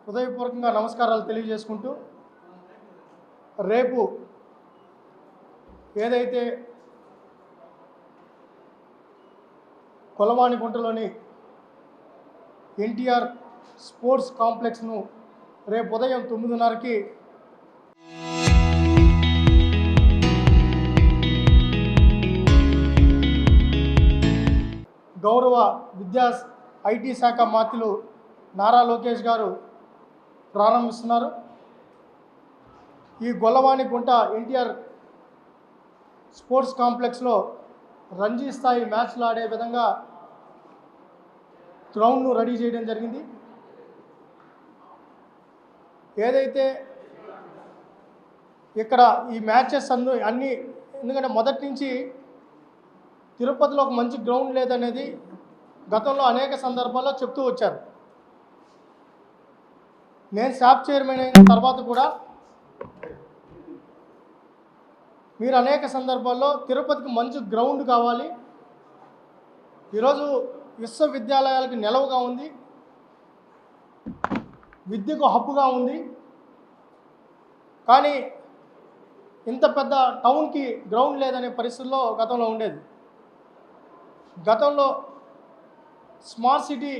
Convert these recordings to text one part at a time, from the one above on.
హృదయపూర్వకంగా నమస్కారాలు తెలియజేసుకుంటూ రేపు ఏదైతే కొలవానిగుంటలోని ఎన్టీఆర్ స్పోర్ట్స్ కాంప్లెక్స్ను రేపు ఉదయం 9:30కి గౌరవ విద్యా ఐటీ శాఖ మంత్రులు నారా లోకేష్ గారు ప్రారంభిస్తున్నారు. ఈ గొల్లవానిగుంట ఎన్టీఆర్ స్పోర్ట్స్ కాంప్లెక్స్లో రంజీ స్థాయి మ్యాచ్లు ఆడే విధంగా గ్రౌండ్ను రెడీ చేయడం జరిగింది. ఏదైతే ఇక్కడ ఈ మ్యాచెస్ అన్నీ ఎందుకంటే మొదటి నుంచి తిరుపతిలో ఒక మంచి గ్రౌండ్ లేదనేది గతంలో అనేక సందర్భాల్లో చెప్తూ వచ్చారు. నేను శాప్ చైర్మన్ అయిన తర్వాత కూడా మీరు అనేక సందర్భాల్లో తిరుపతికి మంచి గ్రౌండ్ కావాలి, ఈరోజు విశ్వవిద్యాలయాలకు నిలవగా ఉంది, విద్యకు హబ్బుగా ఉంది, కానీ ఇంత పెద్ద టౌన్కి గ్రౌండ్ లేదనే పరిస్థితుల్లో గతంలో ఉండేది. గతంలో స్మార్ట్ సిటీ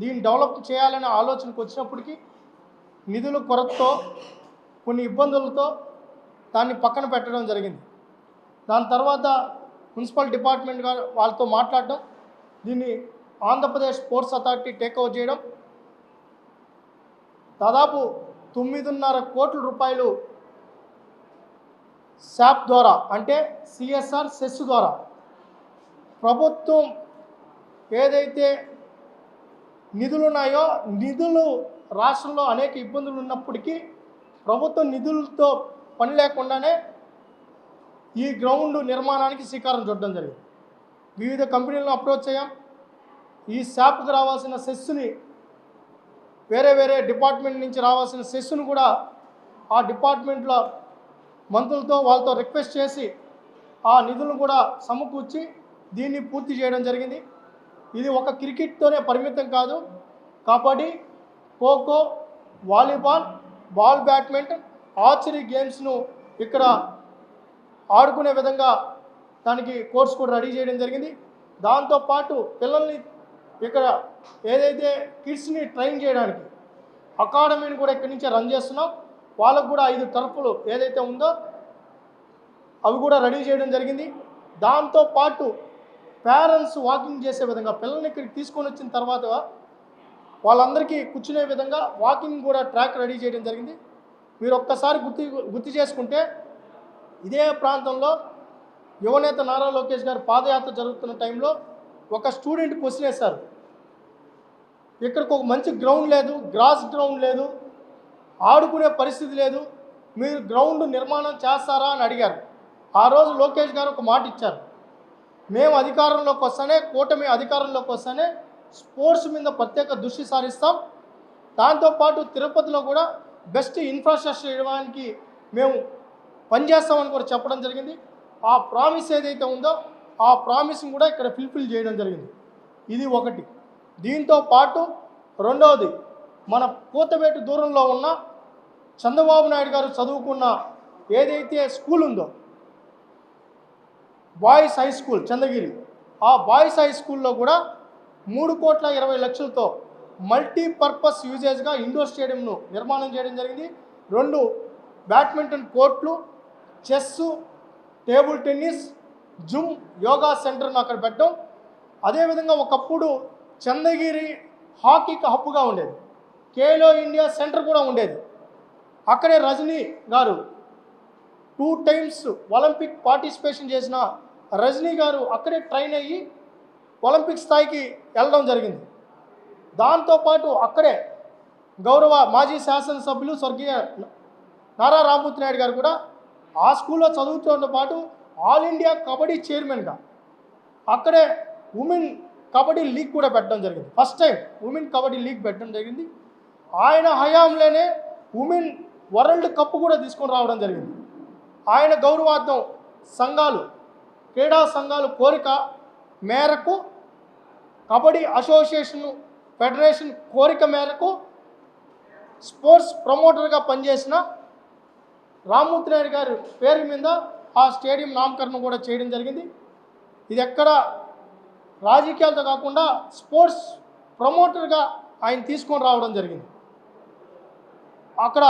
దీన్ని డెవలప్ చేయాలనే ఆలోచనకు వచ్చినప్పటికీ నిధుల కొరతతో కొన్ని ఇబ్బందులతో దాన్ని పక్కన పెట్టడం జరిగింది. దాని తర్వాత మున్సిపల్ డిపార్ట్మెంట్ వాళ్ళతో మాట్లాడడం, దీన్ని Andhra Pradesh sports authority take over చేయడం, దాదాపు 9.5 కోట్ల రూపాయలు శాప్ ద్వారా అంటే సిఎస్ఆర్ సెస్ ద్వారా ప్రభుత్వం ఏదైతే నిధులు ఉన్నాయో నిధులు రాష్ట్రంలో అనేక ఇబ్బందులు ఉన్నప్పటికీ ప్రభుత్వం నిధులతో పని లేకుండానే ఈ గ్రౌండ్ నిర్మాణానికి శ్రీకారం చుట్టడం జరిగింది. వివిధ కంపెనీలను అప్రోచ్ అయ్యాం. ఈ శాప్కి రావాల్సిన సెస్సుని వేరే డిపార్ట్మెంట్ నుంచి రావాల్సిన సెస్సును కూడా ఆ డిపార్ట్మెంట్లో మంత్రులతో వాళ్ళతో రిక్వెస్ట్ చేసి ఆ నిధులను కూడా సమకూర్చి దీన్ని పూర్తి చేయడం జరిగింది. ఇది ఒక క్రికెట్తోనే పరిమితం కాదు, kabaddi, kho kho, volleyball, ball badminton, archery గేమ్స్ను ఇక్కడ ఆడుకునే విధంగా దానికి కోర్స్ కూడా రెడీ చేయడం జరిగింది. దాంతోపాటు పిల్లల్ని ఇక్కడ ఏదైతే కిడ్స్ని ట్రైన్ చేయడానికి అకాడమీని కూడా ఇక్కడి నుంచే రన్ చేస్తున్నాం. వాళ్ళకు కూడా 5 టర్ఫ్లు ఏదైతే ఉందో అవి కూడా రెడీ చేయడం జరిగింది. దాంతోపాటు పేరెంట్స్ వాకింగ్ చేసే విధంగా పిల్లల్ని ఇక్కడికి తీసుకొని వచ్చిన తర్వాత వాళ్ళందరికీ కూర్చునే విధంగా వాకింగ్ కూడా ట్రాక్ రెడీ చేయడం జరిగింది. మీరు ఒక్కసారి గుర్తు చేసుకుంటే ఇదే ప్రాంతంలో యువనేత నారా లోకేష్ గారు పాదయాత్ర జరుగుతున్న టైంలో ఒక స్టూడెంట్ క్వశ్చన్ వేశారు, ఇక్కడికి ఒక మంచి గ్రౌండ్ లేదు, గ్రాస్ గ్రౌండ్ లేదు, ఆడుకునే పరిస్థితి లేదు, మీరు గ్రౌండ్ నిర్మాణం చేస్తారా అని అడిగారు. ఆ రోజు లోకేష్ గారు ఒక మాట ఇచ్చారు, మేము అధికారంలోకి వస్తానే, కూటమి అధికారంలోకి వస్తానే స్పోర్ట్స్ మీద ప్రత్యేక దృష్టి సారిస్తాం, దాంతోపాటు తిరుపతిలో కూడా బెస్ట్ ఇన్ఫ్రాస్ట్రక్చర్ ఇవ్వడానికి మేము పనిచేస్తామని కూడా చెప్పడం జరిగింది. ఆ ప్రామిస్ ఏదైతే ఉందో ఆ ప్రామిస్ని కూడా ఇక్కడ ఫుల్ఫిల్ చేయడం జరిగింది. ఇది ఒకటి. దీంతో పాటు రెండవది, మన కూతవేటు దూరంలో ఉన్న చంద్రబాబు నాయుడు గారు చదువుకున్న ఏదైతే స్కూల్ ఉందో బాయ్స్ హై స్కూల్ చంద్రగిరి, ఆ బాయ్స్ హై స్కూల్లో కూడా 3,20,00,000తో మల్టీపర్పస్ యూజేజ్గా ఇండోర్ స్టేడియంను నిర్మాణం చేయడం జరిగింది. 2 బ్యాడ్మింటన్ కోర్ట్లు, chess, table tennis, gym, yoga సెంటర్ను అక్కడ పెట్టడం. అదేవిధంగా ఒకప్పుడు చంద్రగిరి హాకీకి హబ్బుగా ఉండేది, ఖేలో ఇండియా సెంటర్ కూడా ఉండేది. అక్కడే రజనీ గారు 2 టైమ్స్ ఒలింపిక్ పార్టిసిపేషన్ చేసిన రజనీ గారు అక్కడే ట్రైన్ అయ్యి ఒలింపిక్ స్థాయికి వెళ్ళడం జరిగింది. దాంతోపాటు అక్కడే గౌరవ మాజీ శాసనసభ్యులు స్వర్గీయ నారా రామ్మూర్తి నాయుడు గారు కూడా ఆ స్కూల్లో చదువుతో పాటు ఆల్ ఇండియా కబడ్డీ చైర్మన్గా అక్కడే ఉమెన్ కబడ్డీ లీగ్ కూడా పెట్టడం జరిగింది. First time women kabaddi league పెట్టడం జరిగింది. ఆయన హయాంలోనే ఉమెన్ వరల్డ్ కప్ కూడా తీసుకొని రావడం జరిగింది. ఆయన గౌరవార్థం సంఘాలు, క్రీడా సంఘాలు కోరిక మేరకు కబడ్డీ అసోసియేషన్ ఫెడరేషన్ కోరిక మేరకు స్పోర్ట్స్ ప్రమోటర్గా పనిచేసిన రామ్మూర్తి నాయుడు గారి పేరు మీద ఆ స్టేడియం నామకరణం కూడా చేయడం జరిగింది. ఇది ఎక్కడ రాజకీయాలతో కాకుండా స్పోర్ట్స్ ప్రమోటర్గా ఆయన తీసుకొని రావడం జరిగింది. అక్కడ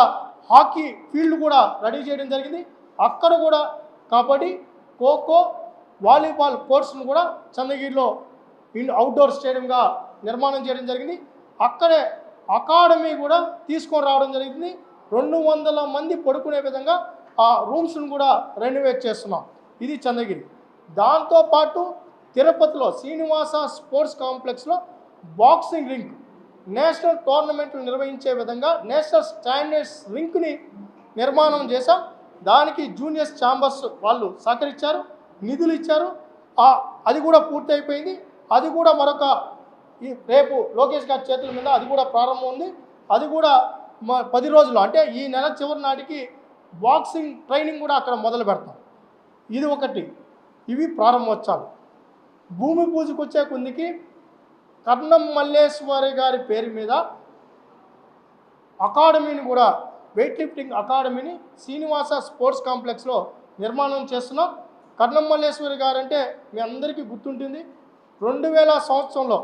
హాకీ ఫీల్డ్ కూడా రెడీ చేయడం జరిగింది. అక్కడ కూడా కబడ్డీ, ఖోఖో, వాలీబాల్ కోర్సును కూడా చంద్రగిరిలో అవుట్డోర్ స్టేడియంగా నిర్మాణం చేయడం జరిగింది. అక్కడే అకాడమీ కూడా తీసుకొని రావడం జరిగింది. 200 మంది పడుకునే విధంగా ఆ రూమ్స్ను కూడా రెనోవేట్ చేస్తున్నాం. ఇది చంద్రగిరి. దాంతోపాటు తిరుపతిలో శ్రీనివాస స్పోర్ట్స్ కాంప్లెక్స్లో బాక్సింగ్ రింక్, నేషనల్ టోర్నమెంట్లు నిర్వహించే విధంగా నేషనల్ స్టాండర్డ్స్ రింక్ని నిర్మాణం చేశాం. దానికి జూనియర్స్ ఛాంబర్స్ వాళ్ళు సహకరించారు, నిధులు ఇచ్చారు. అది కూడా పూర్తి అయిపోయింది. అది కూడా మరొక రేపు లోకేష్ గారి చేతుల మీద అది కూడా ప్రారంభం ఉంది. అది కూడా 10 రోజులు అంటే ఈ నెల చివరి నాటికి బాక్సింగ్ ట్రైనింగ్ కూడా అక్కడ మొదలు పెడతాం. ఇది ఒకటి. ఇవి ప్రారంభోత్సవాలు. భూమి పూజకు వచ్చే కొందికి కర్ణం మల్లేశ్వరి గారి పేరు మీద అకాడమీని కూడా, వెయిట్ లిఫ్టింగ్ అకాడమీని శ్రీనివాస స్పోర్ట్స్ కాంప్లెక్స్లో నిర్మాణం చేస్తున్నాం. కర్ణం మల్లేశ్వరి గారు అంటే మీ అందరికీ గుర్తుంటుంది. 2000 సంవత్సరంలో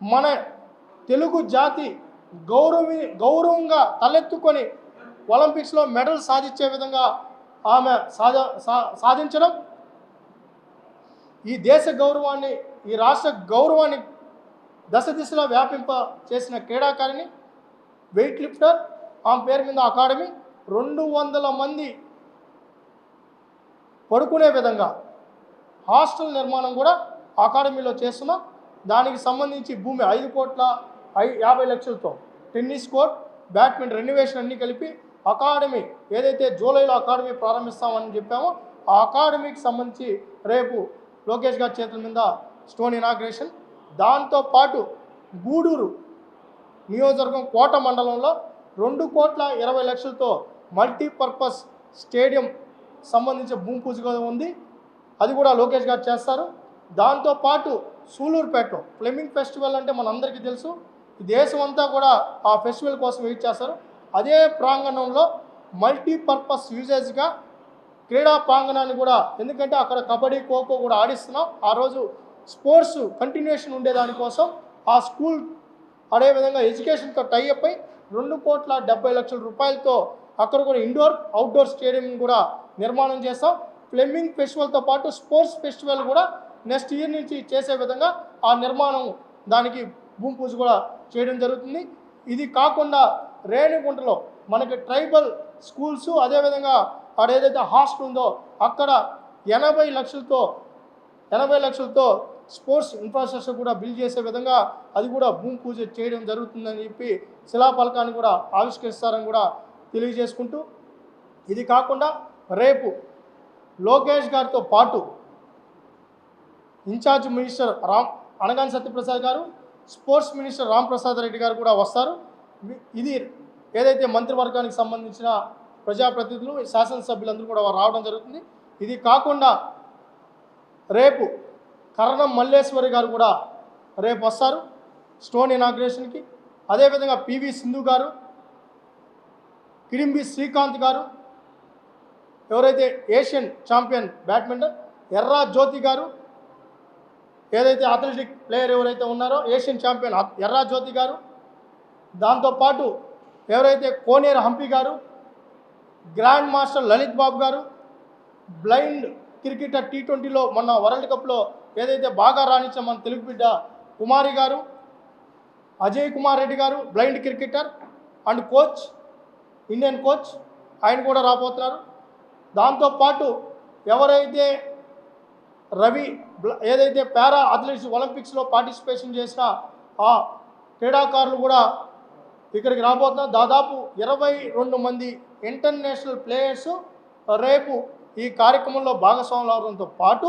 మన తెలుగు జాతి గౌరవంగా తలెత్తుకొని ఒలింపిక్స్లో మెడల్ సాధించే విధంగా ఆమె సాధించడం, ఈ దేశ గౌరవాన్ని, ఈ రాష్ట్ర గౌరవాన్ని దశ దిశలో వ్యాపింప చేసిన క్రీడాకారిణి, వెయిట్ లిఫ్టర్. ఆమె పేరు మీద అకాడమీ 200 మంది పడుకునే విధంగా హాస్టల్ నిర్మాణం కూడా అకాడమీలో చేస్తున్నాం. దానికి సంబంధించి భూమి 5,50,00,000తో టెన్నిస్ కోర్ట్, బ్యాడ్మింటన్ రెనోవేషన్ అన్నీ కలిపి అకాడమీ ఏదైతే జూలైలో అకాడమీ ప్రారంభిస్తామని చెప్పామో ఆ అకాడమీకి సంబంధించి రేపు లోకేష్ గారి చేతుల మీద స్టోన్ ఇనాగ్రేషన్. దాంతోపాటు గూడూరు నియోజకవర్గం కోట మండలంలో 2,20,00,000తో మల్టీపర్పస్ స్టేడియం సంబంధించిన భూమి పూజ ఉంది. అది కూడా లోకేష్ గారు చేస్తారు. దాంతోపాటు సూలూరుపేటలో ఫ్లెమింగ్ ఫెస్టివల్ అంటే మనందరికీ తెలుసు. ఈ దేశం అంతా కూడా ఆ ఫెస్టివల్ కోసం వెయిట్ చేస్తారు. అదే ప్రాంగణంలో మల్టీపర్పస్ యూజేజ్గా క్రీడా ప్రాంగణాన్ని కూడా, ఎందుకంటే అక్కడ కబడ్డీ, ఖోఖో కూడా ఆడిస్తున్నాం. ఆ రోజు స్పోర్ట్స్ కంటిన్యూషన్ ఉండేదానికోసం ఆ స్కూల్ అదేవిధంగా ఎడ్యుకేషన్తో టైఅప్ అయి 2,70,00,000 రూపాయలతో అక్కడ కూడా ఇండోర్ అవుట్డోర్ స్టేడియం కూడా నిర్మాణం చేస్తాం. ఫ్లెమింగ్ ఫెస్టివల్తో పాటు స్పోర్ట్స్ ఫెస్టివల్ కూడా నెక్స్ట్ ఇయర్ నుంచి చేసే విధంగా ఆ నిర్మాణం, దానికి భూమి పూజ కూడా చేయడం జరుగుతుంది. ఇది కాకుండా రేణిగుంటలో మనకి ట్రైబల్ స్కూల్స్, అదేవిధంగా అక్కడ ఏదైతే హాస్టల్ ఉందో అక్కడ 80 లక్షలతో స్పోర్ట్స్ ఇన్ఫ్రాస్ట్రక్చర్ కూడా బిల్డ్ చేసే విధంగా అది కూడా భూమి పూజ చేయడం జరుగుతుందని చెప్పి శిలాఫలకాన్ని కూడా ఆవిష్కరిస్తారని కూడా తెలియజేసుకుంటూ, ఇది కాకుండా రేపు లోకేష్ గారితో పాటు ఇన్ఛార్జ్ మినిస్టర్ అనగాని సత్యప్రసాద్ గారు, స్పోర్ట్స్ మినిస్టర్ రాంప్రసాద్ రెడ్డి గారు కూడా వస్తారు. ఇది ఏదైతే మంత్రివర్గానికి సంబంధించిన ప్రజాప్రతినిధులు, శాసనసభ్యులందరూ కూడా రావడం జరుగుతుంది. ఇది కాకుండా రేపు కర్ణం మల్లేశ్వరి గారు కూడా రేపు వస్తారు స్టోన్ ఇనాగ్రేషన్కి. అదేవిధంగా పివి సింధు గారు, కిడింబి శ్రీకాంత్ గారు, ఎవరైతే ఏషియన్ ఛాంపియన్ బ్యాడ్మింటన్ ఎర్రా జ్యోతి గారు, ఏదైతే అథ్లెటిక్ ప్లేయర్ ఎవరైతే ఉన్నారో ఏషియన్ ఛాంపియన్ ఎర్రా జ్యోతి గారు, దాంతోపాటు ఎవరైతే కోనేరు హంపి గారు, గ్రాండ్ మాస్టర్ లలిత్ బాబు గారు, బ్లైండ్ క్రికెటర్ T20లో మొన్న వరల్డ్ కప్లో ఏదైతే బాగా రాణించిన మన తెలుగు బిడ్డ కుమారి గారు, అజయ్ కుమార్ రెడ్డి గారు blind cricketer and coach, Indian coach, ఆయన కూడా రాబోతున్నారు. దాంతోపాటు ఎవరైతే రవి ఏదైతే పారా అథ్లెటిక్స్ ఒలింపిక్స్లో పార్టిసిపేషన్ చేసిన ఆ క్రీడాకారులు కూడా ఇక్కడికి రాబోతున్నారు. దాదాపు 22 మంది ఇంటర్నేషనల్ ప్లేయర్స్ రేపు ఈ కార్యక్రమంలో భాగస్వాములు అవడంతో పాటు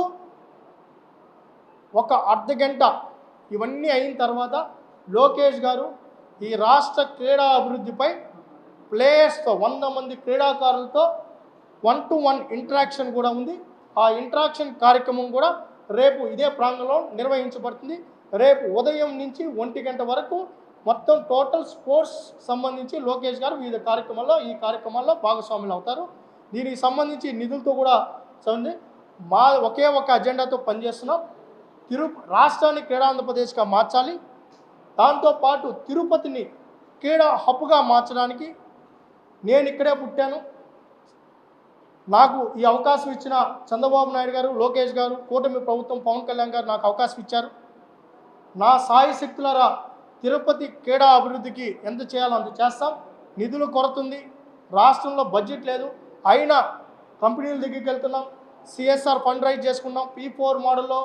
ఒక అర్ధగంట ఇవన్నీ అయిన తర్వాత లోకేష్ గారు ఈ రాష్ట్ర క్రీడా అభివృద్ధిపై ప్లేయర్స్తో 100 మంది క్రీడాకారులతో 1-to-1 ఇంటరాక్షన్ కూడా ఉంది. ఆ ఇంటరాక్షన్ కార్యక్రమం కూడా రేపు ఇదే ప్రాంగణంలో నిర్వహించబడుతుంది. రేపు ఉదయం నుంచి 1 గంట వరకు మొత్తం టోటల్ స్పోర్ట్స్ సంబంధించి లోకేష్ గారు వివిధ ఈ కార్యక్రమాల్లో భాగస్వాములు అవుతారు. దీనికి సంబంధించి నిధులతో కూడా చూడండి ఒకే ఒక అజెండాతో పనిచేస్తున్నాం. రాష్ట్రాన్ని క్రీడా ఆంధ్రప్రదేశ్గా మార్చాలి. దాంతోపాటు తిరుపతిని క్రీడా హబ్గా మార్చడానికి నేను ఇక్కడే పుట్టాను. నాకు ఈ అవకాశం ఇచ్చిన చంద్రబాబు నాయుడు గారు, లోకేష్ గారు, కూటమి ప్రభుత్వం, పవన్ కళ్యాణ్ గారు నాకు అవకాశం ఇచ్చారు. నా సాయి శక్తులారా తిరుపతి క్రీడా అభివృద్ధికి ఎంత చేయాలో అంత చేస్తాం. నిధుల కొరత ఉంది, రాష్ట్రంలో బడ్జెట్ లేదు, అయినా కంపెనీల దగ్గరికి వెళ్తున్నాం. సిఎస్ఆర్ ఫండ్ రైజ్ చేసుకున్నాం. P4 మోడల్లో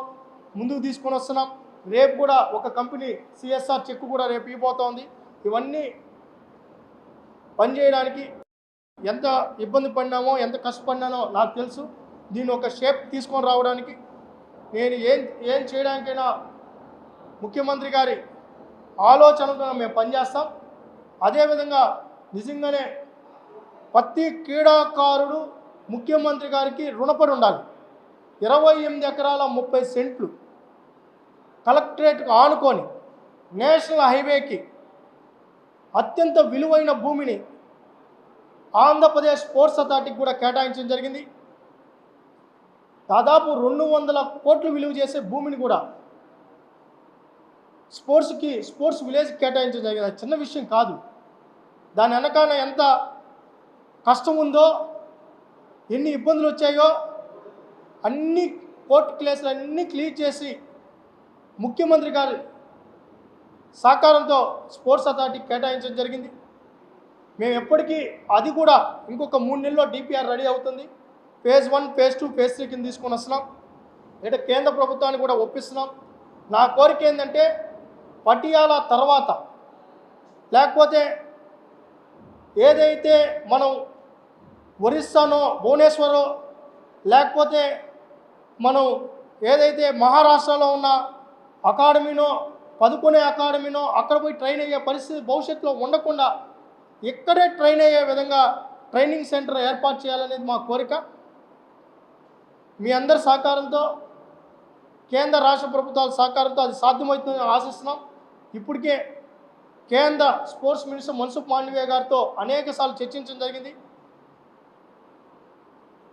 ముందుకు తీసుకొని వస్తున్నాం. రేపు కూడా ఒక కంపెనీ సిఎస్ఆర్ చెక్ కూడా రేపు ఇవ్వబోతోంది. ఇవన్నీ పనిచేయడానికి ఎంత ఇబ్బంది పడినామో, ఎంత కష్టపడినానో నాకు తెలుసు. దీన్ని ఒక షేప్ తీసుకొని రావడానికి నేను ఏం చేయడానికైనా ముఖ్యమంత్రి గారి ఆలోచనతో మేము పనిచేస్తాం. అదేవిధంగా నిజంగానే ప్రతి క్రీడాకారుడు ముఖ్యమంత్రి గారికి రుణపడి ఉండాలి. 28 ఎకరాల 30 సెంట్లు కలెక్టరేట్కు ఆనుకొని నేషనల్ హైవేకి అత్యంత విలువైన భూమిని ఆంధ్రప్రదేశ్ స్పోర్ట్స్ అథారిటీకి కూడా కేటాయించడం జరిగింది. దాదాపు 200 కోట్లు విలువ చేసే భూమిని కూడా స్పోర్ట్స్ విలేజ్కి కేటాయించడం జరిగింది. అది చిన్న విషయం కాదు. దాని వెనకాల ఎంత కష్టం ఉందో, ఎన్ని ఇబ్బందులు వచ్చాయో అన్ని కోర్టు కేసులు అన్నీ క్లియర్ చేసి ముఖ్యమంత్రి గారి సహకారంతో స్పోర్ట్స్ అథారిటీకి కేటాయించడం జరిగింది. మేము ఎప్పటికీ అది కూడా ఇంకొక 3 నెలల్లో DPR రెడీ అవుతుంది. phase 1, phase 2, phase 3 కింద తీసుకొని వస్తున్నాం. అంటే కేంద్ర ప్రభుత్వాన్ని కూడా ఒప్పిస్తున్నాం. నా కోరిక ఏంటంటే పటియాలా తర్వాత లేకపోతే ఏదైతే మనం ఒరిస్సానో, భువనేశ్వరో, లేకపోతే మనం ఏదైతే మహారాష్ట్రలో ఉన్న అకాడమీనో, పదుకునే అకాడమీనో అక్కడ పోయి ట్రైన్ అయ్యే పరిస్థితి భవిష్యత్తులో ఉండకుండా ఇక్కడే ట్రైన్ అయ్యే విధంగా ట్రైనింగ్ సెంటర్ ఏర్పాటు చేయాలనేది మా కోరిక. మీ అందరి సహకారంతో, కేంద్ర రాష్ట్ర ప్రభుత్వాల సహకారంతో అది సాధ్యమవుతుందని ఆశిస్తున్నాం. ఇప్పటికే కేంద్ర స్పోర్ట్స్ మినిస్టర్ మన్సుఖ్ మాండవీయ గారితో అనేకసార్లు చర్చించడం జరిగింది.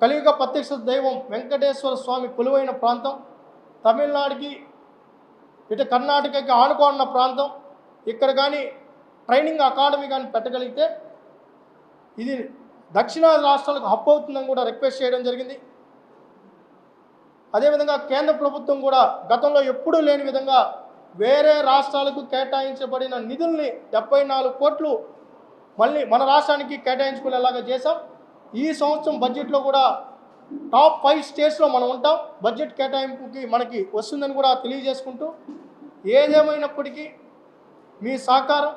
కలియుగ ప్రత్యక్ష దైవం వెంకటేశ్వర స్వామి కొలువైన ప్రాంతం, తమిళనాడుకి ఇటు కర్ణాటకకి ఆనుకోన్న ప్రాంతం, ఇక్కడ కానీ ట్రైనింగ్ అకాడమీ కానీ పెట్టగలిగితే ఇది దక్షిణాది రాష్ట్రాలకు హబ్ అవుతుందని కూడా రిక్వెస్ట్ చేయడం జరిగింది. అదేవిధంగా కేంద్ర ప్రభుత్వం కూడా గతంలో ఎప్పుడూ లేని విధంగా వేరే రాష్ట్రాలకు కేటాయించబడిన నిధుల్ని 74 కోట్లు మళ్ళీ మన రాష్ట్రానికి కేటాయించుకునేలాగా చేశాం. ఈ సంవత్సరం బడ్జెట్లో కూడా టాప్ 5 స్టేట్స్లో మనం ఉంటాం. బడ్జెట్ కేటాయింపుకి మనకి వస్తుందని కూడా తెలియజేసుకుంటూ, ఏదేమైనప్పటికీ మీ సహకారం,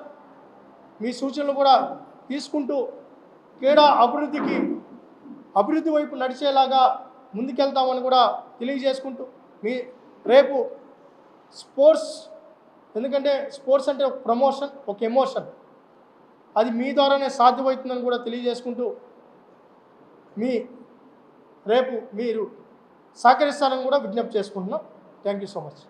మీ సూచనలు కూడా తీసుకుంటూ క్రీడా అభివృద్ధి వైపు నడిచేలాగా ముందుకెళ్తామని కూడా తెలియజేసుకుంటూ, మీ రేపు స్పోర్ట్స్, ఎందుకంటే స్పోర్ట్స్ అంటే ఒక ప్రమోషన్, ఒక ఎమోషన్, అది మీ ద్వారానే సాధ్యమవుతుందని కూడా తెలియజేసుకుంటూ రేపు మీరు సహకరిస్తారని కూడా విజ్ఞప్తి చేసుకుంటున్నాం. Thank you so much.